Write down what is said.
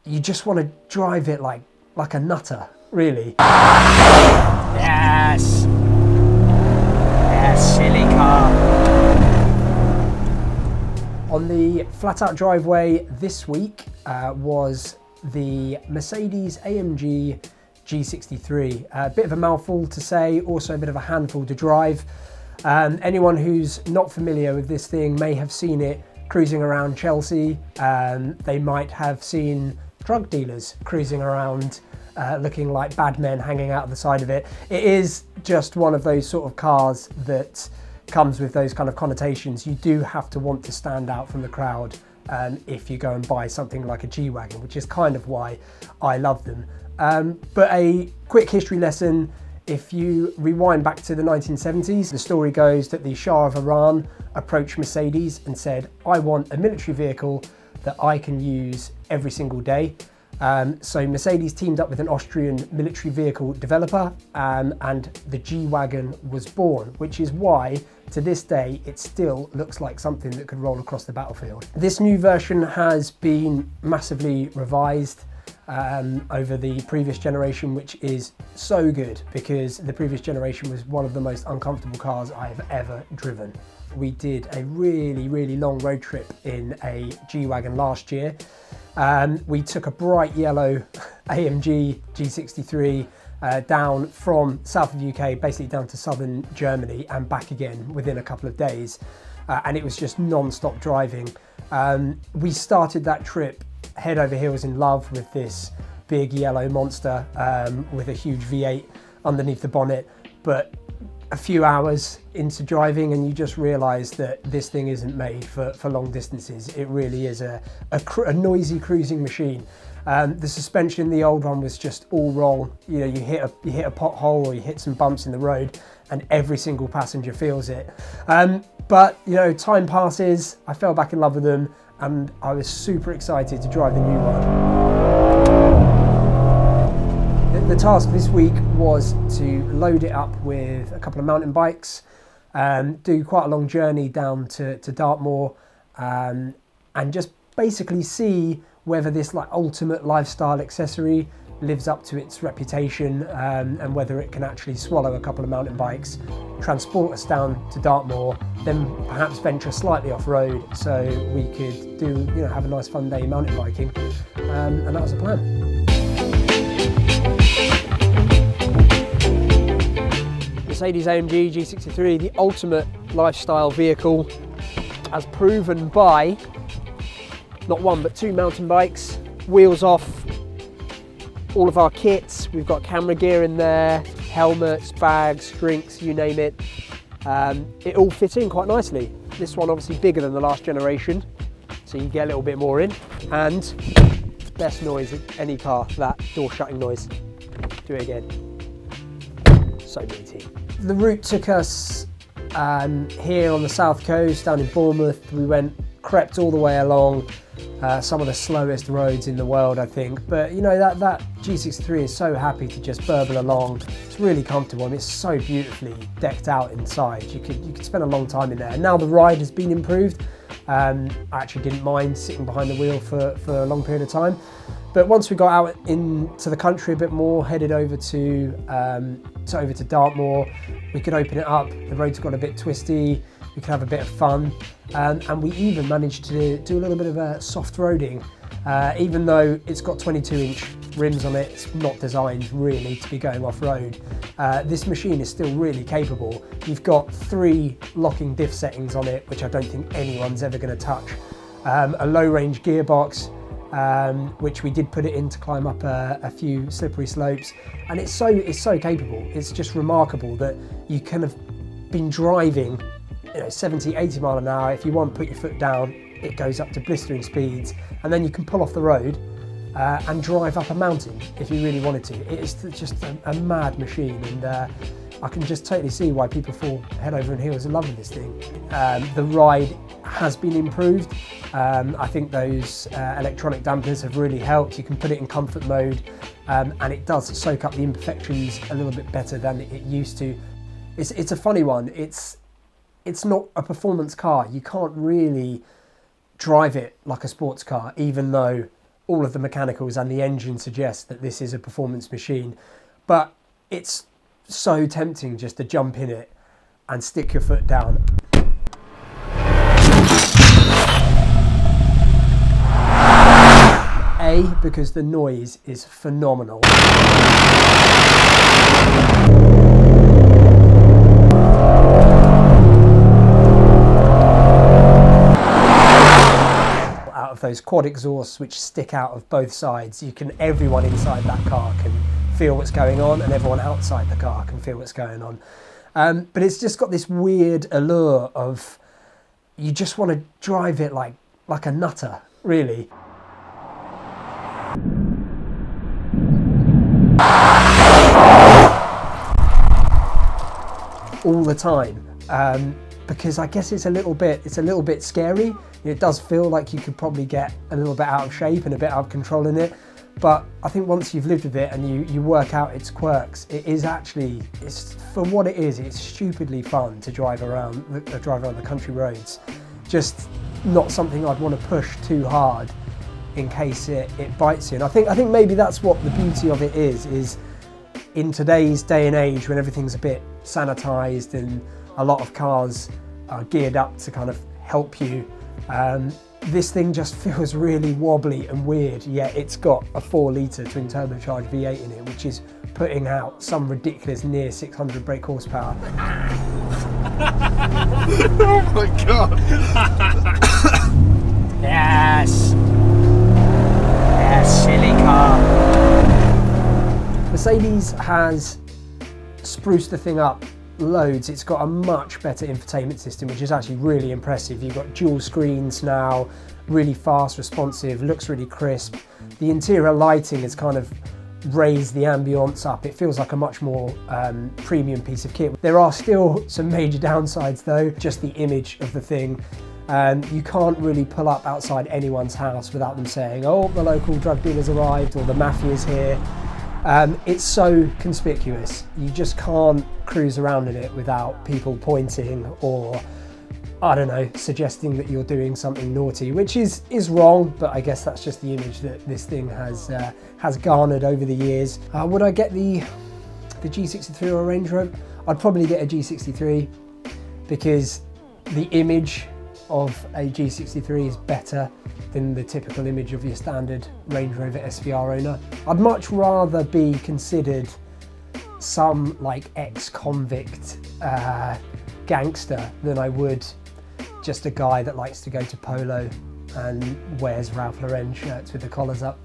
you just want to drive it like a nutter, really. Yes! Yes, silly car. On the flat out driveway this week was the Mercedes AMG G63. A bit of a mouthful to say, also a bit of a handful to drive. Anyone who's not familiar with this thing may have seen it cruising around Chelsea. They might have seen drug dealers cruising around looking like bad men hanging out of the side of it. It is just one of those sort of cars that comes with those kind of connotations. You do have to want to stand out from the crowd if you go and buy something like a G-Wagon, which is kind of why I love them. But a quick history lesson: if you rewind back to the 1970s, the story goes that the Shah of Iran approached Mercedes and said, I want a military vehicle that I can use every single day. So Mercedes teamed up with an Austrian military vehicle developer and the G-Wagon was born, which is why to this day it still looks like something that could roll across the battlefield. This new version has been massively revised over the previous generation, which is so good because the previous generation was one of the most uncomfortable cars I have ever driven. We did a really long road trip in a G-Wagon last year. We took a bright yellow AMG G63 down from south of the UK, basically down to southern Germany and back again within a couple of days. And it was just non-stop driving. We started that trip head over heels in love with this big yellow monster with a huge V8 underneath the bonnet. But a few hours into driving and you just realise that this thing isn't made for long distances. It really is a noisy cruising machine. The suspension in the old one was just all wrong. You know, you hit a pothole or you hit some bumps in the road and every single passenger feels it. But you know, time passes, I fell back in love with them and I was super excited to drive the new one. The task this week was to load it up with a couple of mountain bikes, do quite a long journey down to Dartmoor, and just basically see whether this like ultimate lifestyle accessory lives up to its reputation, and whether it can actually swallow a couple of mountain bikes, transport us down to Dartmoor, then perhaps venture slightly off-road so we could do, you know, have a nice fun day mountain biking, and that was the plan. Mercedes AMG G63, the ultimate lifestyle vehicle, as proven by not one but two mountain bikes, wheels off, all of our kits. We've got camera gear in there, helmets, bags, drinks, you name it. It all fits in quite nicely. This one obviously bigger than the last generation, so you get a little bit more in. And best noise in any car, that door shutting noise. Do it again. So meaty. The route took us here on the south coast, down in Bournemouth. We crept all the way along some of the slowest roads in the world, I think. But you know, that G63 is so happy to just burble along. It's really comfortable and it's so beautifully decked out inside. You could spend a long time in there. And now the ride has been improved. I actually didn't mind sitting behind the wheel for a long period of time. But once we got out into the country a bit more, headed over to Dartmoor, we could open it up. The roads got a bit twisty. We could have a bit of fun, and we even managed to do a little bit of soft roading. Even though it's got 22-inch rims on it, it's not designed really to be going off-road. This machine is still really capable. You've got 3 locking diff settings on it, which I don't think anyone's ever going to touch. A low-range gearbox, which we did put it in to climb up a few slippery slopes, and it's so capable. It's just remarkable that you can have been driving, you know, 70, 80 mile an hour. If you want to put your foot down, it goes up to blistering speeds, and then you can pull off the road and drive up a mountain if you really wanted to. It's just a mad machine, and I can just totally see why people fall head over heels in love with this thing. The ride has been improved. I think those electronic dampers have really helped. You can put it in comfort mode, and it does soak up the imperfections a little bit better than it used to. It's a funny one. It's not a performance car. You can't really drive it like a sports car, even though all of the mechanicals and the engine suggest that this is a performance machine, but it's so tempting just to jump in it and stick your foot down. A, because the noise is phenomenal. Out of those quad exhausts which stick out of both sides, everyone inside that car can feel what's going on, and everyone outside the car can feel what's going on. But it's just got this weird allure of, you just want to drive it like a nutter, really. All the time, because I guess it's a little bit scary. It does feel like you could probably get a little bit out of shape and a bit out of control in it, but I think once you've lived with it and you work out its quirks, it's for what it is, it's stupidly fun to drive around the country roads. Just not something I'd want to push too hard in case it bites you. And I think maybe that's what the beauty of it is in today's day and age, when everything's a bit sanitized and a lot of cars are geared up to kind of help you, this thing just feels really wobbly and weird, yet it's got a 4-litre twin turbocharged V8 in it, which is putting out some ridiculous near 600 brake horsepower. Oh my god! Yes! Yes, silly car! Mercedes has spruced the thing up loads. It's got a much better infotainment system, which is actually really impressive. You've got dual screens now, really fast, responsive, looks really crisp. The interior lighting has kind of raised the ambience up. It feels like a much more premium piece of kit. There are still some major downsides though, just the image of the thing. You can't really pull up outside anyone's house without them saying, oh, the local drug dealer's arrived or the mafia's here. It's so conspicuous. You just can't cruise around in it without people pointing or, I don't know, suggesting that you're doing something naughty, which is wrong, but I guess that's just the image that this thing has garnered over the years. Would I get the G63 or a Range Rover? I'd probably get a G63 because the image of a G63 is better than the typical image of your standard Range Rover SVR owner. I'd much rather be considered some like ex-convict gangster than I would just a guy that likes to go to Polo and wears Ralph Lauren shirts with the collars up.